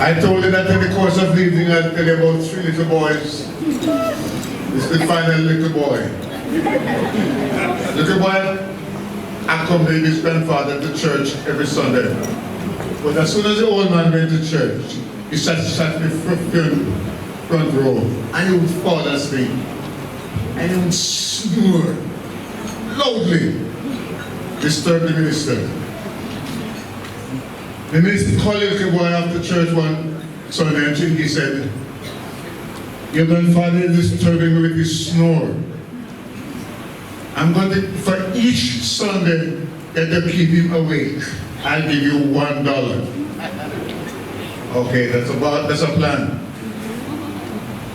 I told you that in the course of leaving, I'll tell you about 3 little boys. This is the final little boy. Little boy accompanied his grandfather to church every Sunday. But as soon as the old man went to church, he sat in the front row and he would fall asleep. And he would snore loudly, disturb the minister. The minister called the little boy after church one Sunday and he said, "Your grandfather is disturbing me with his snore. I'm going to, for each Sunday that to keep him awake, I'll give you $1. Okay, that's a plan.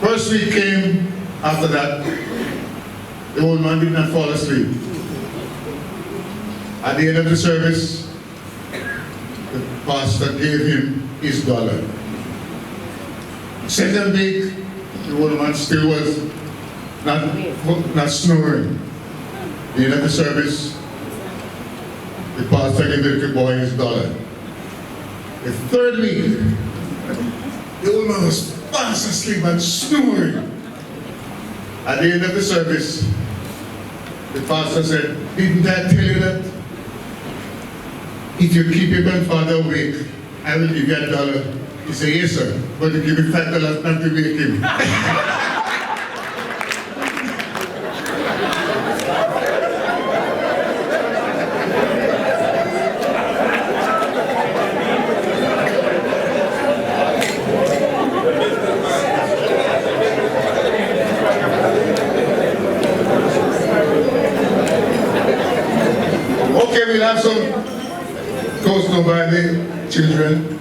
First week came, after that, the old man did not fall asleep. At the end of the service, the pastor gave him his $1. Second week, the old man still was not snoring. At the end of the service, the pastor gave the little boy his $1. The third week, the old man was fast asleep and snoring. At the end of the service, the pastor said, "Didn't I tell you that if you keep your grandfather awake, I will give you $1? He said, "Yes, sir, but you give me $5 not to wake him." Okay, we'll have some toast now by the children.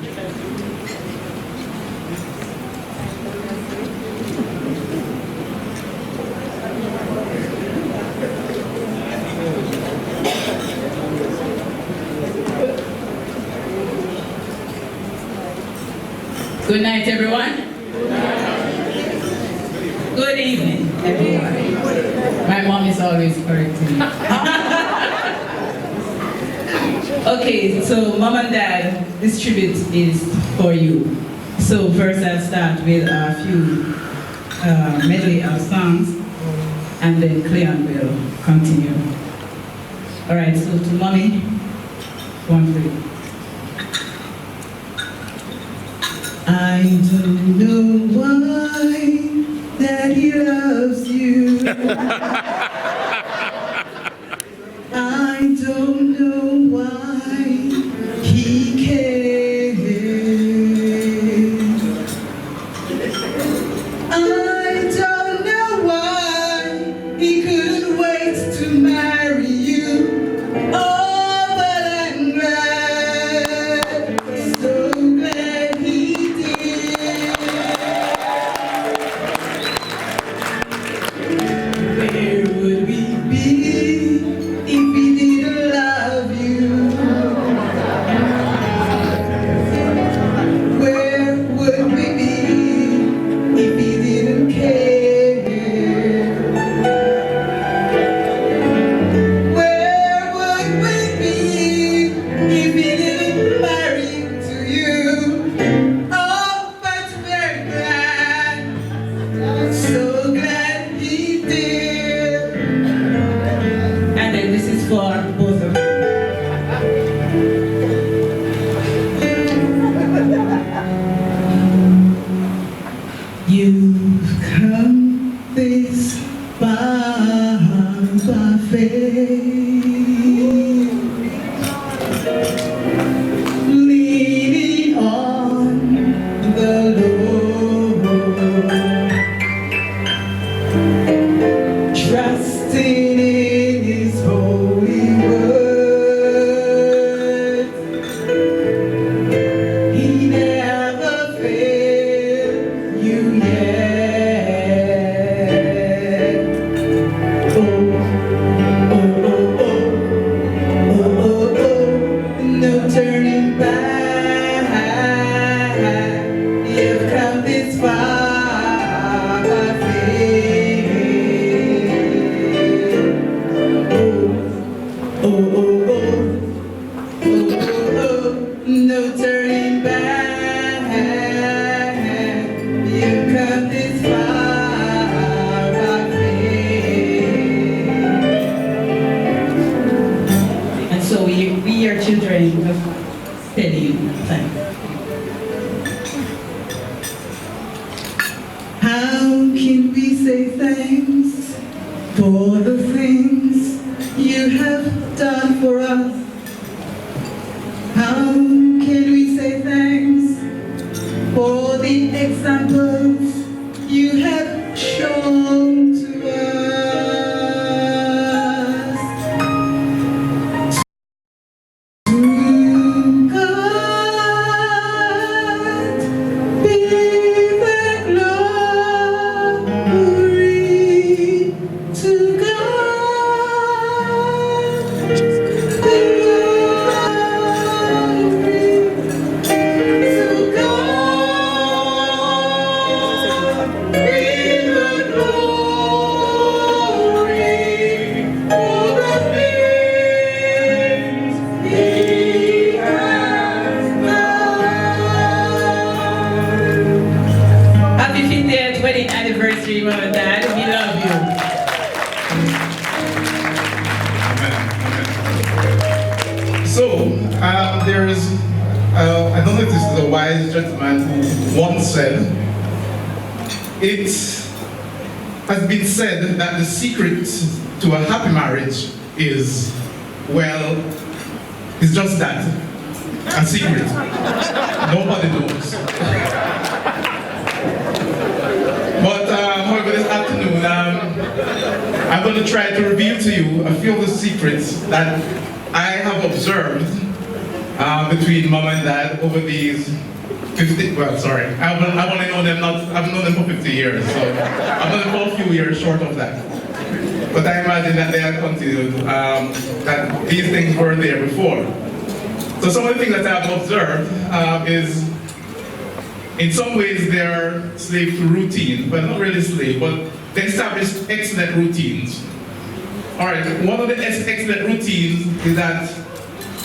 Good night, everyone. Good evening, everyone. My mom is always correcting me. Okay, so mom and dad, this tribute is for you. So first I'll start with a few medley of songs, and then Cleon will continue. All right, so to mommy, one for you. I don't know why that he loves you. I don't know why he cares. I don't know why he couldn't wait to marry you. Oh, but I'm glad, so glad he did. Where So we your children, just tell you thanks. How can we say thanks for the things you have done for us? How can we say thanks for the examples you have shown to us? To God be the glory. To God be the Happy 50th wedding anniversary, Mom and Dad. We love you. So, there's, I don't know if this is a wise gentleman who once said, it has been said that the secret to a happy marriage is, well, it's just that, a secret. Nobody knows. But however, this afternoon, I'm going to try to reveal to you a few of the secrets that I have observed between Mom and Dad over these 50, well, sorry, I've only known them, I've known them for 50 years, so I've known them for a few years short of that. But I imagine that they have continued, that these things were there before. So some of the things that I've observed is, in some ways they're slave to routine, but not really slave, but they establish excellent routines. All right, one of the excellent routines is that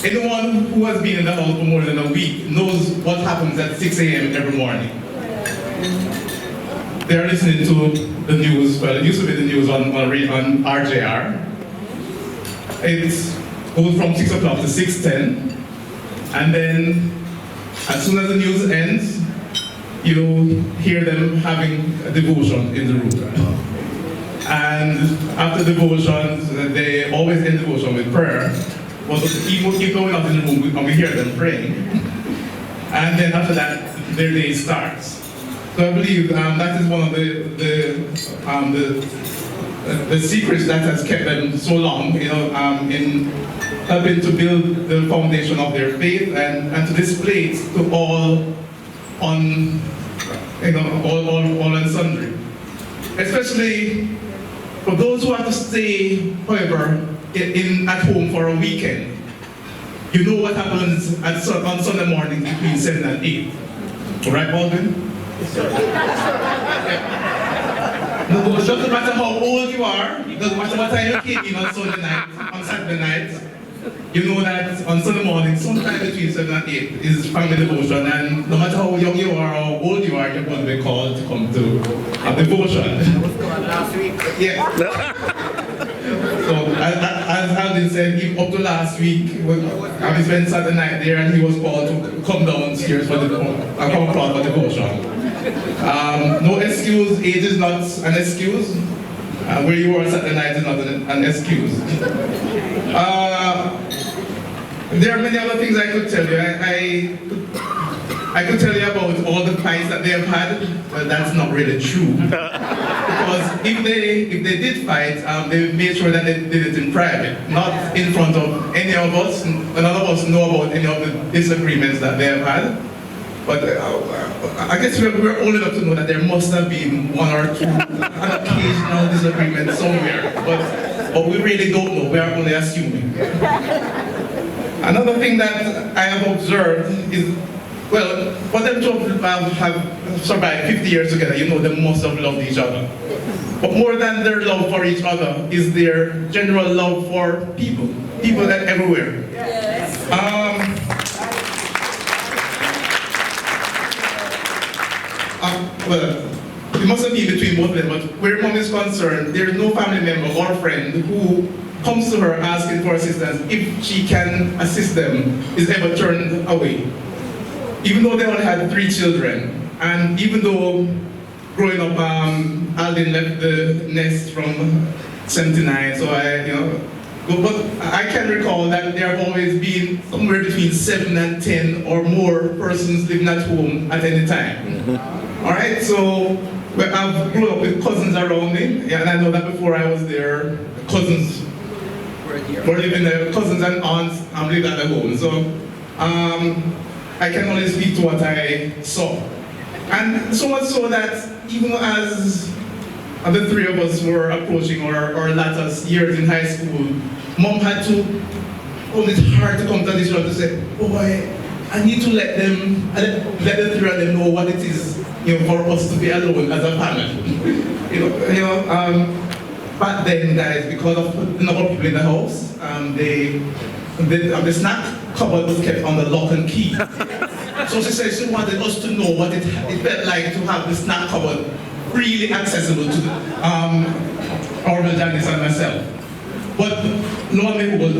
anyone who has been in the house for more than a week knows what happens at 6 a.m. every morning. They're listening to the news, well, it used to be the news on RJR. It goes from 6 o'clock to 6:10, and then as soon as the news ends, you hear them having a devotion in the room. And after devotions, they always end devotion with prayer. But even though we're not in the room, we hear them praying. And then after that, their day starts. So I believe that is one of the secrets that has kept them so long, in helping to build the foundation of their faith and to display it to all on, all and sundry. Especially for those who have to stay, however, at home for a weekend. You know what happens on Sunday morning between 7 and 8. All right, Baldwin? No, it doesn't matter how old you are, it doesn't matter what time you came in on Sunday night, on Saturday night, you know that on Sunday morning, sometime between 7 and 8 is family devotion, and no matter how young you are or how old you are, you're going to be called to come to a devotion. Last week. Yeah. So, as Alvin said, up to last week, I spent Saturday night there and he was called to come downstairs for for devotion. No excuse, age is not an excuse. Where you were on Saturday night is not an excuse. There are many other things I could tell you. I could tell you about all the fights that they have had, but that's not really true. Because if they did fight, they made sure that they did it in private, not in front of any of us. None of us know about any of the disagreements that they have had. But I guess we're old enough to know that there must have been one or two, an occasional disagreement somewhere. But we really don't know. We are only assuming. Another thing that I have observed is, well, for them to have survived 50 years together, you know they must have loved each other. But more than their love for each other is their general love for people everywhere. Yes. Well, it must have been between both of them, but where Mom is concerned, there is no family member or friend who comes to her asking for assistance, if she can assist them, is ever turned away. Even though they only had 3 children, and even though growing up, Alden left the nest from 79, so but I can recall that there have always been somewhere between 7 and 10 or more persons living at home at any time. All right, so I've grown up with cousins around me, and I know that before I was there, cousins were living there, cousins and aunts lived at the home. So I can only speak to what I saw. And so much so that even as the 3 of us were approaching our latter years in high school, Mom had to hold it hard to come to this one to say, boy, I need to let the 3 of them know what it is, for us to be alone as a family. Back then, guys, because of the number of people in the house, the snack cupboard was kept on the lock and key. So she said she wanted us to know what it felt like to have the snack cupboard freely accessible to Honorable Janice and myself. But lo and behold,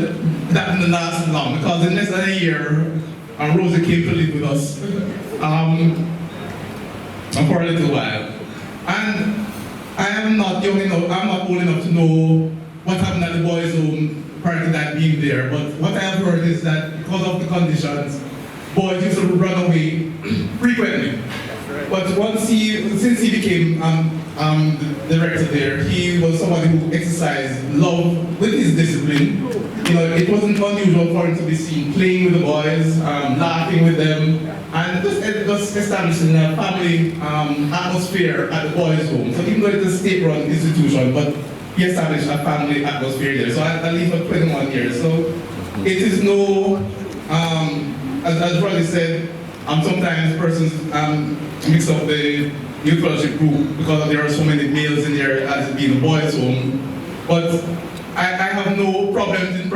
that didn't last long, because in less than a year, Rosie came to live with us for a little while. And I am not young enough, I'm not old enough to know what happened at the boys' home prior to that being there. But what I have heard is that because of the conditions, boys used to run away frequently. But since he became the director there, he was somebody who exercised love with his discipline. It wasn't unusual for him to be seen playing with the boys, laughing with them, and just establishing a family atmosphere at the boys' home. So even though it's a state-run institution, but he established a family atmosphere there. So I lived for 21 years. So it is no, as Ronnie said, sometimes persons mix up the youth fellowship group because there are so many males in there as it being a boys' home. But I have no problems in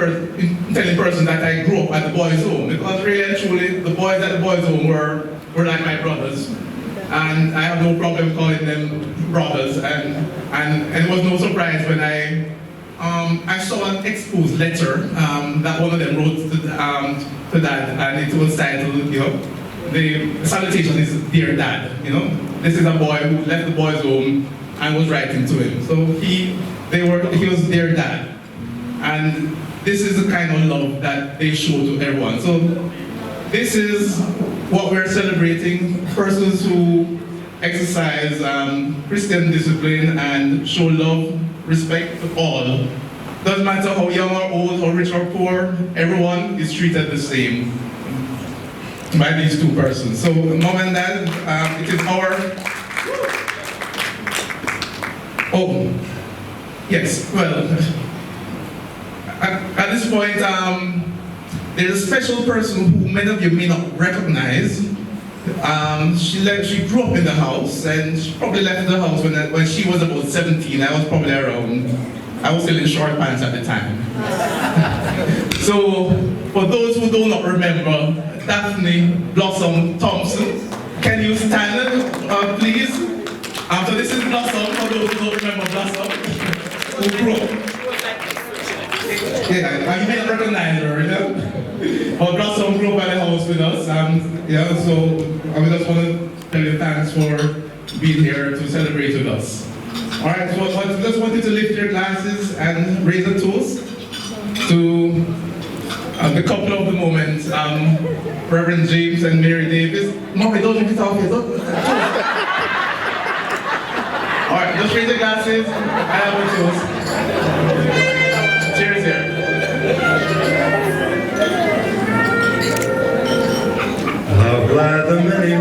telling persons that I grew up at the boys' home, because really and truly, the boys at the boys' home were like my brothers. And I have no problem calling them brothers. And it was no surprise when I saw an exposed letter that one of them wrote to Dad, and it was titled, the salutation is Dear Dad. This is a boy who left the boys' home and was writing to him. So he was Dear Dad. And this is the kind of love that they show to everyone. So this is what we're celebrating: persons who exercise Christian discipline and show love, respect to all. Doesn't matter how young or old, or rich or poor, everyone is treated the same by these 2 persons. So Mom and Dad, it is our... Oh, yes, well, at this point, there's a special person who many of you may not recognize. She grew up in the house, and she probably left the house when she was about 17. I was probably around, I was still in short pants at the time. So, for those who do not remember, Daphne Blossom Thompson, can you stand, please? So this is Blossom, for those who don't remember Blossom, who grew up. Yeah, you may not recognize her, But Blossom grew up at the house with us, so I just want to tell you thanks for being here to celebrate with us. All right, so I just want you to lift your glasses and raise a toast to the couple of the moment, Reverend James and Mary Davis. Mommy, don't drink it off here, don't. All right, just raise your glasses. I have a toast. Cheers here. How glad the many